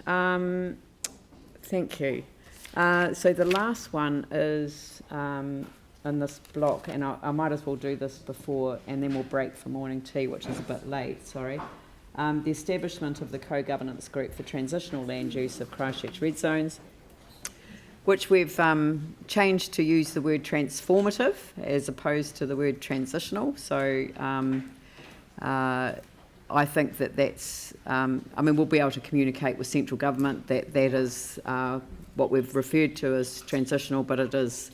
Thank you. So the last one is in this block, and I might as well do this before, and then we'll break for morning tea, which is a bit late, sorry. The establishment of the co-governance group for transitional land use of Christchurch red zones, which we've changed to use the word transformative as opposed to the word transitional. So I think that's, we'll be able to communicate with central government that is what we've referred to as transitional, but it is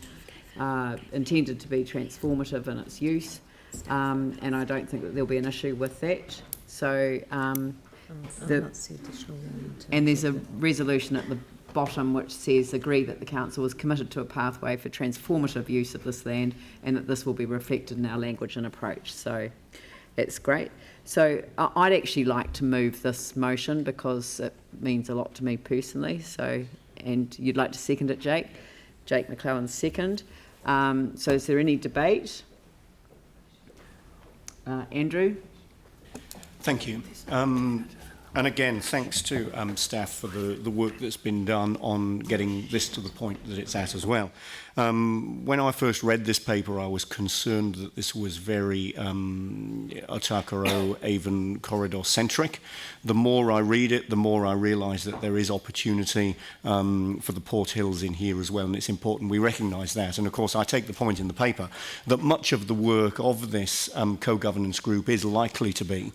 intended to be transformative in its use, and I don't think that there'll be an issue with that. So and there's a resolution at the bottom which says agree that the council is committed to a pathway for transformative use of this land and that this will be reflected in our language and approach. So that's great. So I'd actually like to move this motion because it means a lot to me personally. So, and you'd like to second it, Jake? Jake McClellan's second. So is there any debate? Andrew? Thank you. And again, thanks to staff for the work that's been done on getting this to the point that it's at as well. When I first read this paper, I was concerned that this was very Otakaro Avon corridor centric. The more I read it, the more I realise that there is opportunity for the Port Hills in here as well, and it's important we recognise that. And of course, I take the point in the paper that much of the work of this co-governance group is likely to be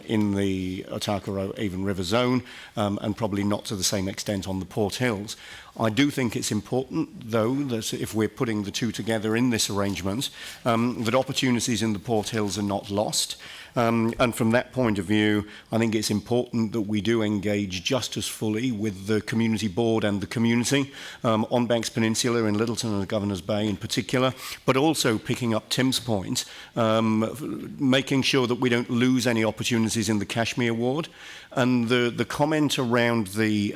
in the Otakaro Avon River zone, and probably not to the same extent on the Port Hills. I do think it's important, though, that if we're putting the two together in this arrangement, that opportunities in the Port Hills are not lost. And from that point of view, I think it's important that we do engage just as fully with the community board and the community on Banks Peninsula, in Littleton and Governor's Bay in particular, but also picking up Tim's point, making sure that we don't lose any opportunities in the Kashmir ward. And the comment around the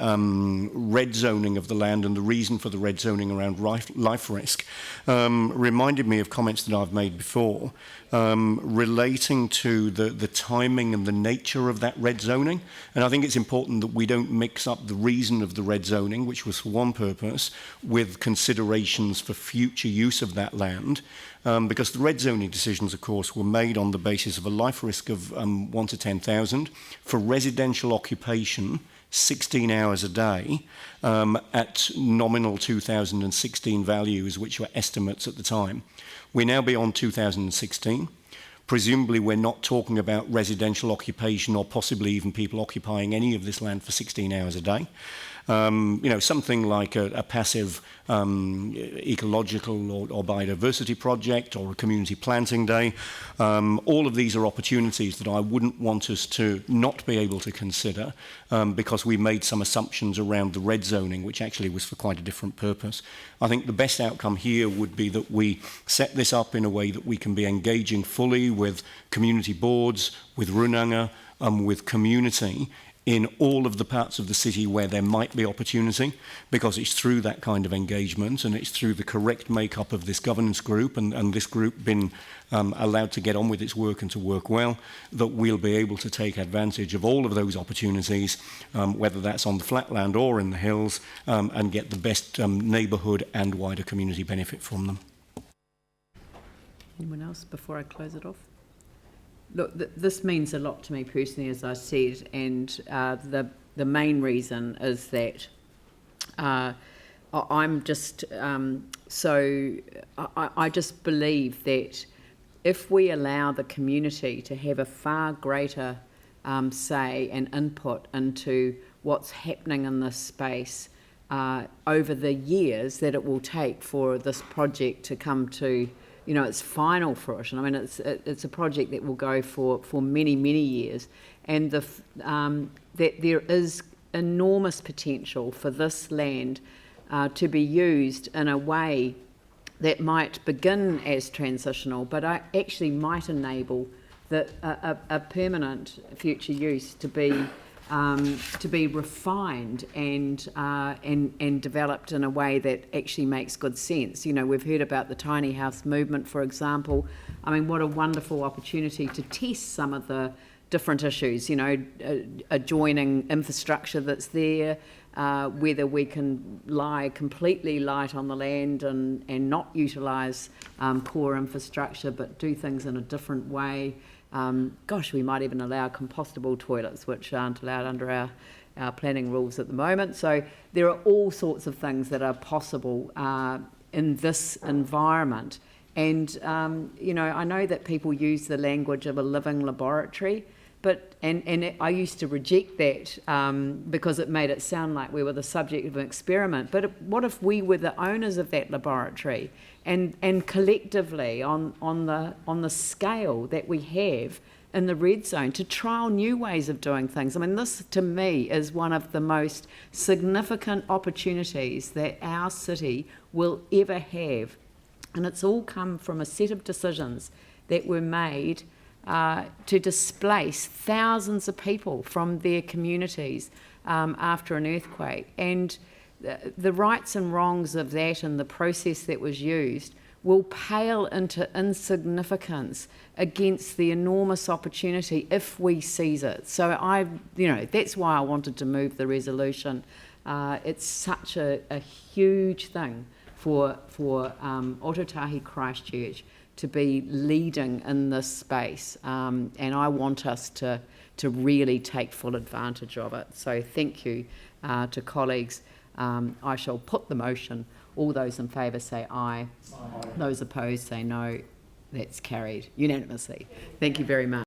red zoning of the land and the reason for the red zoning around life risk reminded me of comments that I've made before relating to the timing and the nature of that red zoning. And I think it's important that we don't mix up the reason of the red zoning, which was for one purpose, with considerations for future use of that land. Because the red zoning decisions, of course, were made on the basis of a life risk of 1 to 10,000 for residential occupation, 16 hours a day, at nominal 2016 values, which were estimates at the time. We're now beyond 2016. Presumably, we're not talking about residential occupation or possibly even people occupying any of this land for 16 hours a day. Something like a passive ecological or biodiversity project or a community planting day. All of these are opportunities that I wouldn't want us to not be able to consider because we made some assumptions around the red zoning, which actually was for quite a different purpose. I think the best outcome here would be that we set this up in a way that we can be engaging fully with community boards, with Runanga, with community in all of the parts of the city where there might be opportunity, because it's through that kind of engagement and it's through the correct makeup of this governance group and this group being allowed to get on with its work and to work well, that we'll be able to take advantage of all of those opportunities, whether that's on the flatland or in the hills, and get the best neighbourhood and wider community benefit from them. Anyone else before I close it off? Look, this means a lot to me personally, as I said, and the main reason is that I'm just I just believe that if we allow the community to have a far greater say and input into what's happening in this space over the years that it will take for this project to come to its final fruition. I mean, it's a project that will go for many, many years, and that there is enormous potential for this land to be used in a way that might begin as transitional, but actually might enable a permanent future use to be refined and developed in a way that actually makes good sense. We've heard about the tiny house movement, for example. I mean, what a wonderful opportunity to test some of the different issues, you know, adjoining infrastructure that's there, whether we can lie completely light on the land and not utilise core infrastructure but do things in a different way. Gosh, we might even allow compostable toilets, which aren't allowed under our planning rules at the moment. So there are all sorts of things that are possible in this environment. And, you know, I know that people use the language of a living laboratory, but I used to reject that because it made it sound like we were the subject of an experiment. But what if we were the owners of that laboratory and collectively on the scale that we have in the red zone to trial new ways of doing things? I mean, this to me is one of the most significant opportunities that our city will ever have. And it's all come from a set of decisions that were made to displace thousands of people from their communities after an earthquake. And the rights and wrongs of that and the process that was used will pale into insignificance against the enormous opportunity if we seize it. So that's why I wanted to move the resolution. It's such a huge thing for Otautahi Christchurch to be leading in this space, and I want us to really take full advantage of it. So thank you to colleagues. I shall put the motion. All those in favour say aye. Aye. Those opposed say no. That's carried unanimously. Thank you very much.